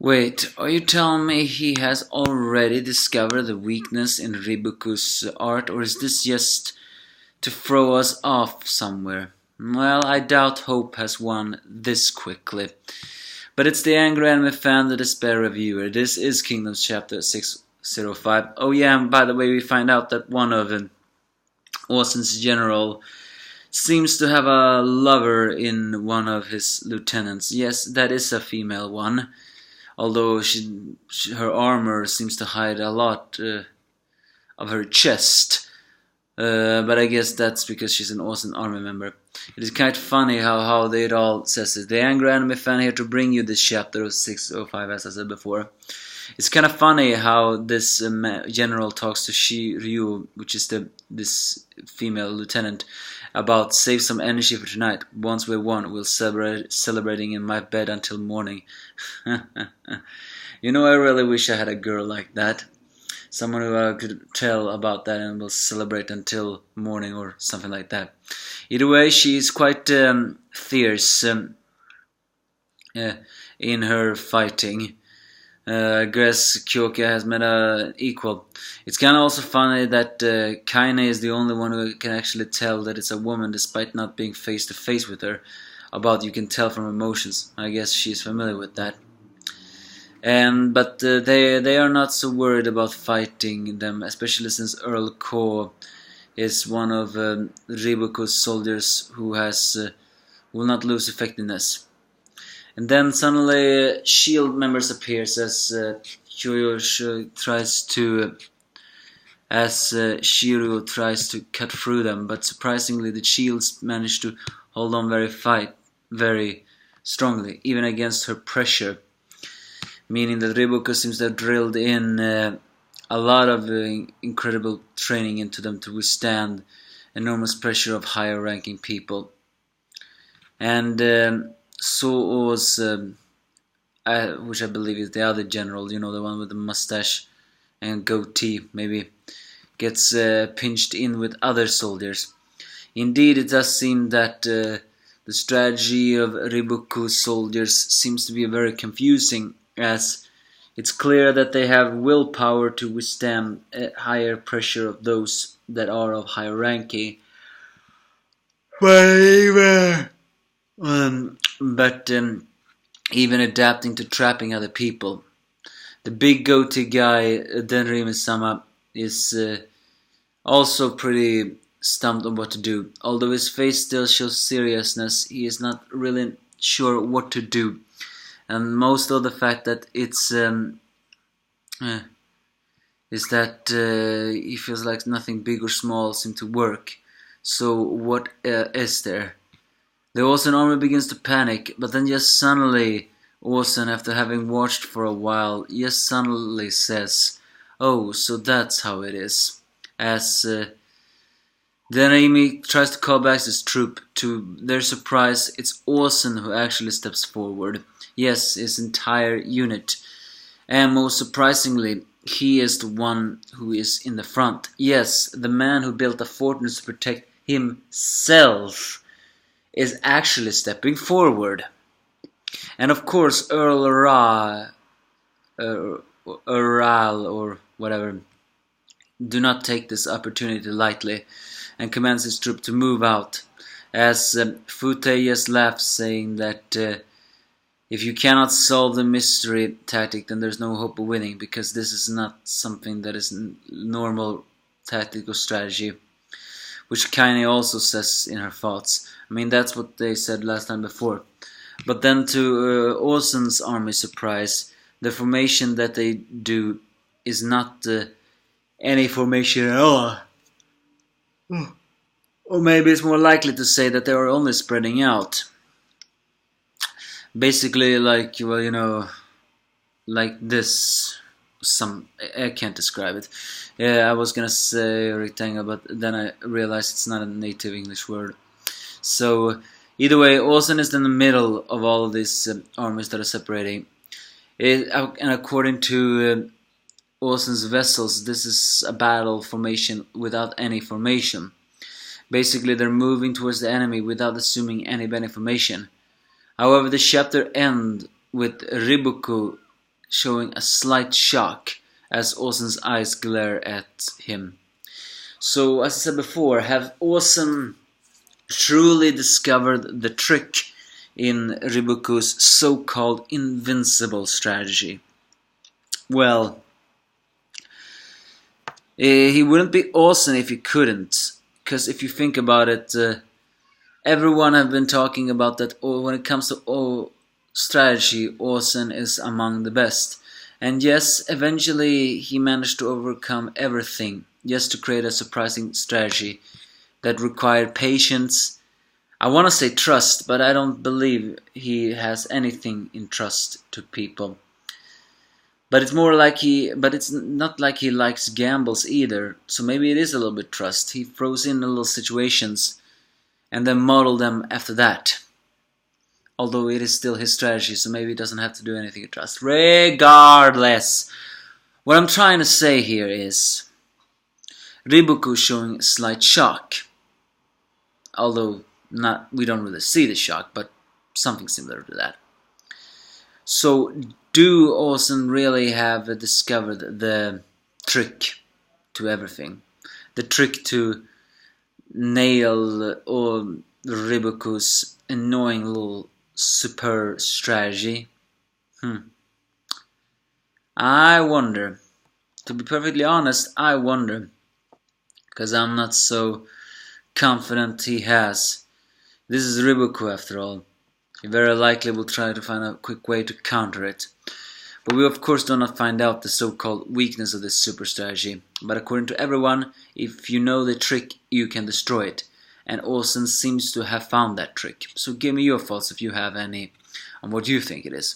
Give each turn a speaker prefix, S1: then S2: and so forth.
S1: Wait, are you telling me he has already discovered the weakness in Ribuku's art, or is this just to throw us off somewhere? Well, I doubt hope has won this quickly. But it's the angry anime fan, the despair reviewer. This is Kingdoms chapter 605. Oh yeah, and by the way, we find out that one of Ousen's general seems to have a lover in one of his lieutenants. Yes, that is a female one. Although her armor seems to hide a lot of her chest. But I guess that's because she's an awesome army member. It is kind of funny how they it all says it. The angry anime fan here to bring you this chapter of 605, as I said before. It's kind of funny how this general talks to Shiryu, which is this female lieutenant, about save some energy for tonight. Once we're won, we'll celebrating in my bed until morning. You know, I really wish I had a girl like that. Someone who I could tell about that and will celebrate until morning or something like that. Either way, she is quite fierce in her fighting. I guess Kyoka has met an equal. It's kind of also funny that Kaine is the only one who can actually tell that it's a woman despite not being face to face with her. About you can tell from emotions. I guess she's familiar with that. But they are not so worried about fighting them, especially since Earl Ko is one of Ribuku's soldiers who will not lose effectiveness. And then suddenly shield members appears as Shiryu tries to cut through them, but surprisingly the shields manage to hold on very strongly, even against her pressure. Meaning that Ribuku seems to have drilled in a lot of incredible training into them to withstand enormous pressure of higher ranking people. And so was, which I believe is the other general, you know, the one with the mustache and goatee, maybe, gets pinched in with other soldiers. Indeed, it does seem that the strategy of Ribuku's soldiers seems to be very confusing, as it's clear that they have willpower to withstand higher pressure of those that are of higher ranking. But even adapting to trapping other people. The big goatee guy, Denrime-sama, is also pretty stumped on what to do. Although his face still shows seriousness, he is not really sure what to do. And most of the fact that it's is that he feels like nothing big or small seems to work. So what is there? The Ousen army begins to panic, but then just suddenly Ousen, after having watched for a while, just suddenly says, "Oh, so that's how it is." As Denrime tries to call back his troop. To their surprise, it's Ousen who actually steps forward. Yes, his entire unit. And most surprisingly, he is the one who is in the front. Yes, the man who built a fortress to protect himself is actually stepping forward. And of course, Earl or whatever, do not take this opportunity lightly and commands his troop to move out. As Fute just laughs, saying that if you cannot solve the mystery tactic, then there's no hope of winning, because this is not something that is normal tactical strategy. Which Kaine also says in her thoughts. I mean, that's what they said last time before. But then to Ousen's army surprise, the formation that they do is not any formation at all. Or maybe it's more likely to say that they are only spreading out. Basically, like, well, you know, like this. I can't describe it. Yeah, I was gonna say rectangle, but then I realized it's not a native English word. So either way, Ousen is in the middle of all of these armies that are separating. And according to Ousen's vessels, this is a battle formation without any formation. Basically, they're moving towards the enemy without assuming any information. However, the chapter ends with Ribuku showing a slight shock as Ousen's eyes glare at him. So, as I said before, have Ousen truly discovered the trick in Riboku's so-called invincible strategy? Well, he wouldn't be Ousen if he couldn't. Because if you think about it, everyone have been talking about that when it comes to strategy, Ousen is among the best. And yes, eventually he managed to overcome everything just to create a surprising strategy that required patience. I want to say trust, but I don't believe he has anything in trust to people. But it's not like he likes gambles either. So maybe it is a little bit trust. He throws in little situations and then model them after that. Although it is still his strategy, so maybe he doesn't have to do anything to trust. Regardless, what I'm trying to say here is Riboku showing a slight shock. Although we don't really see the shock, but something similar to that. So, do Ousen really have discovered the trick to everything? The trick to nail Riboku's annoying little super strategy? I wonder. To be perfectly honest, I wonder. Because I'm not so confident he has. This is Riboku after all. He very likely will try to find a quick way to counter it. But we of course do not find out the so-called weakness of this super strategy. But according to everyone, if you know the trick, you can destroy it. And Ousen seems to have found that trick. So give me your thoughts if you have any on what you think it is.